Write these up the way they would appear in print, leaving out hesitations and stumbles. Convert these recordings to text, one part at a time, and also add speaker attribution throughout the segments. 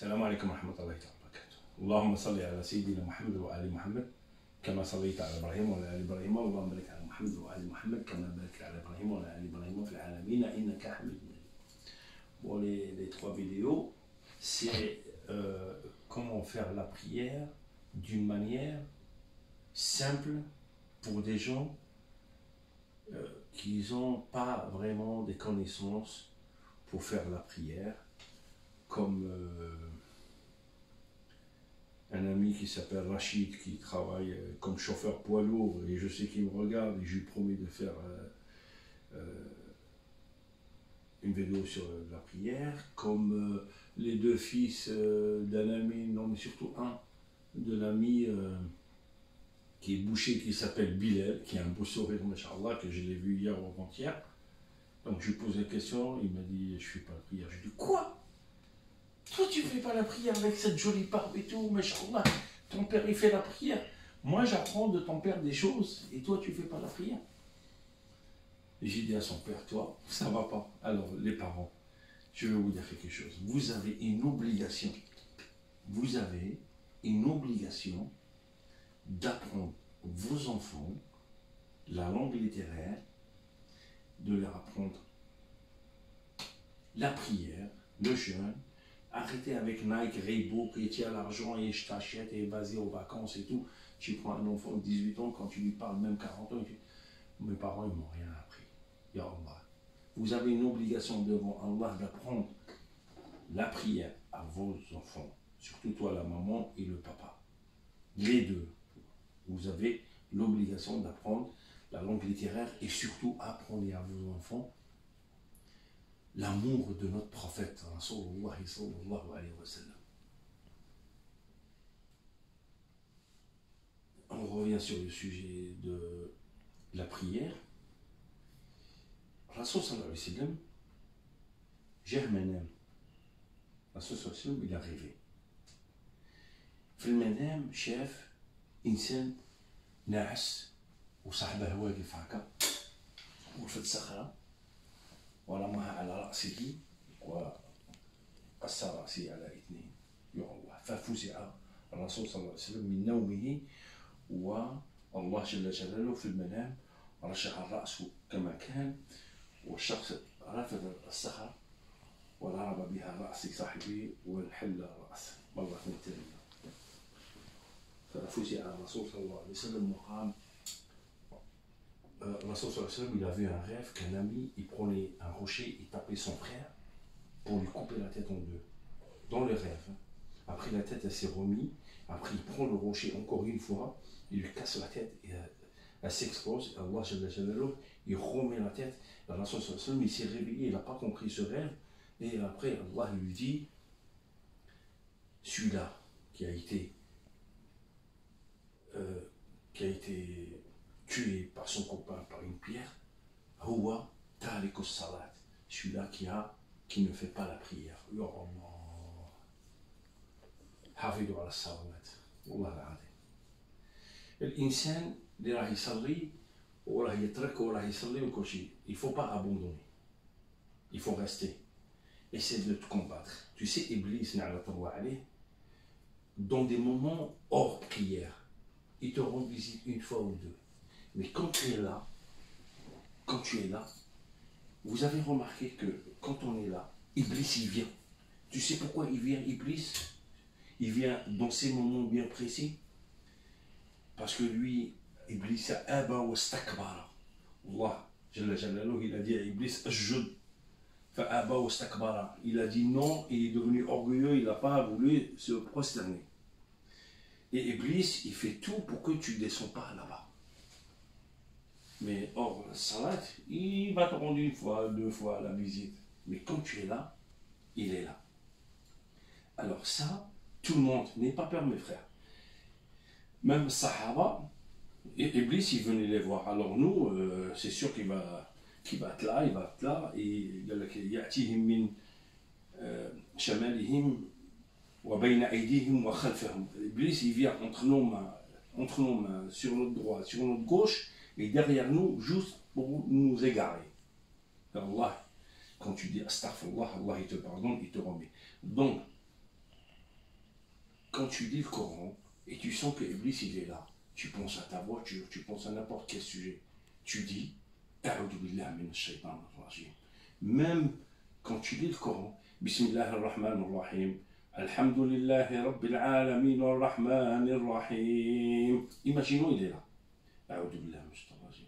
Speaker 1: السلام عليكم ورحمة الله تعالى وبركاته. اللهم صل على سيدنا محمد وآل محمد كما صليت على إبراهيم وعلى آل إبراهيم، اللهم بارك على محمد وآل محمد كما باركت على إبراهيم وعلى آل إبراهيم في العالمين إنك حميد مجيد. Bon, les trois vidéos, c'est comment faire la prière d'une manière simple pour des gens qui n'ont pas vraiment des connaissances pour faire la prière, comme un ami qui s'appelle Rachid, qui travaille comme chauffeur poids lourd, et je sais qu'il me regarde, et je lui promets de faire une vidéo sur la prière, comme les deux fils d'un ami, non mais surtout un de l'ami qui est boucher, qui s'appelle Bilal, qui a un beau sourire, machallah, que je l'ai vu hier ou avant-hier. Donc je lui pose la question, il m'a dit je fais pas la prière. Je lui dis quoi? Toi tu fais pas la prière avec cette jolie barbe et tout, machallah, ton père il fait la prière. Moi j'apprends de ton père des choses et toi tu fais pas la prière. Et j'ai dit à son père, toi ça va pas. Alors les parents, je vais vous dire quelque chose. Vous avez une obligation d'apprendre vos enfants la langue littéraire, de leur apprendre la prière, le jeûne. Arrêtez avec Nike, Reebok, et tu as l'argent et je t'achète et vas-y aux vacances et tout. Tu prends un enfant de 18 ans, quand tu lui parles même 40 ans, mes parents ils m'ont rien appris. Ya Allah. Vous avez une obligation devant Allah d'apprendre la prière à vos enfants, surtout toi la maman et le papa. Les deux. Vous avez l'obligation d'apprendre la langue littéraire et surtout apprenez à vos enfants l'amour de notre prophète, sallallahu alayhi wa sallam. On revient sur le sujet de la prière. Rasoul sallallahu alayhi wa sallam, Germanem, Rasoul sallallahu alayhi wa sallam, il est arrivé. في المنام شاف إنسان ناعس وصاحبه واقف هكا وفي الصخرة ورماها على رأسه وقص رأسه على اثنين. ففزع الرسول صلى الله عليه وسلم من نومه والله جل جلاله في المنام رجع الرأس كما كان، والشخص رفض الصخرة وضرب بها رأس صاحبه وانحل الرأس مرة ثانية. ففزع الرسول صلى الله عليه وسلم وقام. Rasoul sallallahu alayhi wa sallam, il avait un rêve qu'un ami, il prenait un rocher, il tapait son frère pour lui couper la tête en deux. Dans le rêve. Après la tête, elle s'est remise. Après, il prend le rocher encore une fois, il lui casse la tête et elle s'expose. Allah jalla jalaluhu, il remet la tête. Rasoul sallallahu alayhi wa sallam, il s'est réveillé, il n'a pas compris ce rêve. Et après, Allah lui dit, celui-là qui a été tué par son copain par une pierre, Huwa Tarikus Salat, celui-là qui ne fait pas la prière. Ya Allah, Hafidou ala salawat, Wallah al-Azim. L'insan اللي راح يصلي وراه يترك وراه يصلي وكل شيء, il ne faut pas abandonner, il faut rester, essaie de te combattre. Tu sais, Iblis, dans des moments hors prière, il te rend visite une fois ou deux. Mais quand tu es là, vous avez remarqué que quand on est là, Iblis il vient. Tu sais pourquoi il vient, Iblis? Il vient dans ces moments bien précis. Parce que lui, Iblis a aba wa stakbara. Allah, Jalla Jalaluhu, il a dit à Iblis, ajud. Fa aba wa stakbara. Il a dit non, il est devenu orgueilleux, il n'a pas voulu se prosterner. Et Iblis, il fait tout pour que tu ne descends pas là-bas. Mais hors salat, il va te rendre une fois, deux fois la visite. Mais quand tu es là, il est là. Alors ça, tout le monde n'est pas peur, mes frères. Même Sahaba, Iblis, il venait les voir. Alors nous, c'est sûr qu'il va être là, il va être là. Et يأتيهم من شمالهم وبين أيديهم وخلفهم. Iblis, il vient entre nos mains, sur notre droite, sur notre gauche, et derrière nous, juste pour nous égarer. Allah, quand tu dis astaghfirullah, Allah il te pardonne, il te remet. Donc, quand tu lis le Coran et tu sens que Iblis il est là, tu penses à ta voiture, tu penses à n'importe quel sujet, tu dis A'udhu billahi minash shaitanir rajim. Même quand tu lis le Coran, Bismillahir Rahmanir Rahim, Alhamdulillahi Rabbil Alamin Ar-Rahmanir Rahim. Imaginons, il est là. A'udhu billahi minash shaitanir rajim.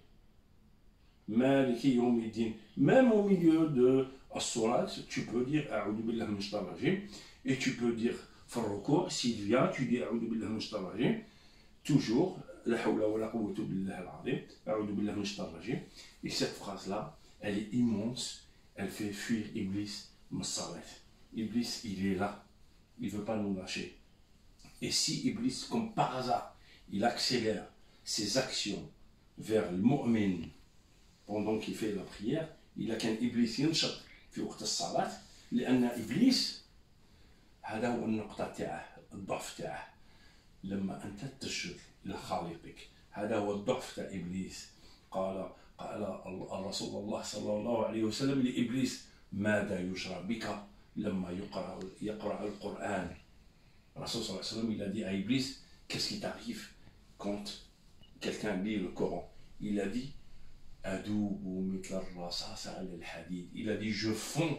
Speaker 1: Maliki Yawmiddin. Même au milieu de As-Surat, tu peux dire A'udhu billahi minash shaitanir rajim. Et tu peux dire Farruko, s'il vient, tu dis A'udhu billahi minash shaitanir rajim. Toujours, La hawla wa la quwwata billahi al-azim, A'udhu billahi minash shaitanir rajim. Et cette phrase-là, elle est immense, elle fait fuir Iblis, Massaret. Iblis, il est là, il ne veut pas nous lâcher. Et si Iblis, comme par hasard, il accélère ses actions vers le mu'min pendant qu'il fait la prière, il a qu'un Iblis ينشط في وقت الصلاة لأن إبليس هذا هو النقطة تاعه الضعف تاعه لما أنت تسجد إلى خالقك هذا هو الضعف تاع إبليس قال الرسول الله صلى الله عليه وسلم لإبليس ماذا يجرى بك لما يقرأ القرآن. الرسول صلى الله عليه وسلم il a dit à Iblis qu'est-ce qui t'arrive quand quelqu'un lit le Coran. Il a dit il a dit je fonds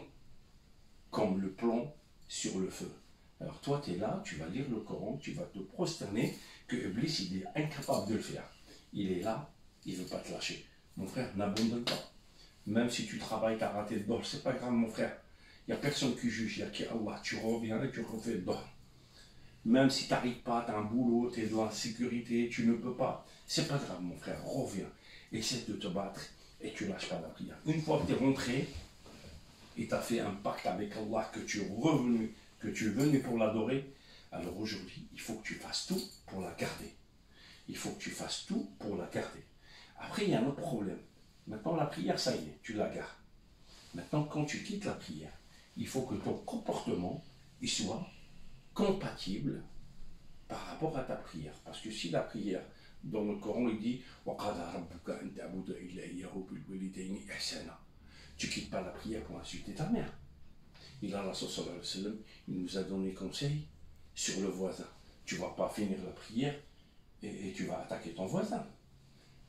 Speaker 1: comme le plomb sur le feu. Alors toi tu es là, tu vas lire le Coran, tu vas te prosterner, que Iblis il est incapable de le faire. Il est là, il ne veut pas te lâcher. Mon frère, n'abandonne pas. Même si tu travailles, tu as raté le dor, c'est pas grave mon frère. Il n'y a personne qui juge, il n'y a qu'Allah. Tu reviens et tu refais le dor. Même si tu n'arrives pas, tu as un boulot, tu es dans la sécurité, tu ne peux pas. C'est pas grave mon frère, reviens. Essaie de te battre et tu ne lâches pas la prière. Une fois que tu es rentré et tu as fait un pacte avec Allah, que tu es revenu, que tu es venu pour l'adorer, alors aujourd'hui, il faut que tu fasses tout pour la garder. Il faut que tu fasses tout pour la garder. Après, il y a un autre problème. Maintenant, la prière, ça y est, tu la gardes. Maintenant, quand tu quittes la prière, il faut que ton comportement il soit compatible par rapport à ta prière. Parce que si la prière, dans le Coran, il dit tu ne quittes pas la prière pour insulter ta mère. Et là, Rasul sallallahu alayhi wa sallam, il nous a donné conseil sur le voisin. Tu ne vas pas finir la prière et tu vas attaquer ton voisin.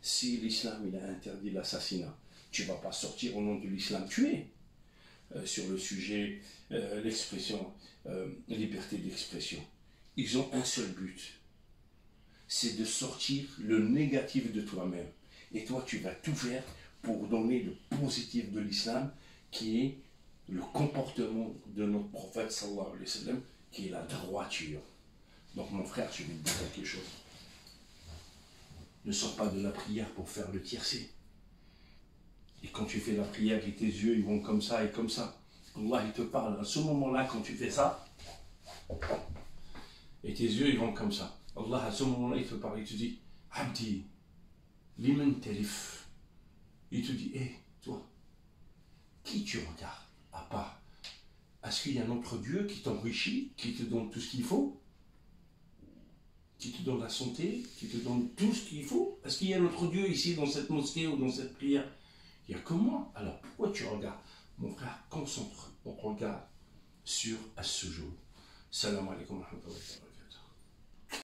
Speaker 1: Si l'islam il a interdit l'assassinat, tu ne vas pas sortir au nom de l'islam tuer. Sur le sujet, l'expression, liberté d'expression. Ils ont un seul but, c'est de sortir le négatif de toi-même. Et toi, tu vas tout faire pour donner le positif de l'islam, qui est le comportement de notre prophète, sallallahu alayhi wa sallam, qui est la droiture. Donc mon frère, je vais te dire quelque chose. Ne sors pas de la prière pour faire le tiercé. Et quand tu fais la prière et tes yeux ils vont comme ça et comme ça, Allah il te parle. À ce moment-là, quand tu fais ça, et tes yeux ils vont comme ça, Allah à ce moment-là il te parle, il te dit Abdi, liman tarif. Il te dit, hé, toi, qui tu regardes à part? Est-ce qu'il y a un autre Dieu qui t'enrichit, qui te donne tout ce qu'il faut, qui te donne la santé, qui te donne tout ce qu'il faut? Est-ce qu'il y a un autre Dieu ici dans cette mosquée ou dans cette prière? Il n'y a que moi. Alors pourquoi tu regardes? Mon frère, concentre ton regard sur ce jour. Salam alaikum wa rahmatullahi wa barakatuh.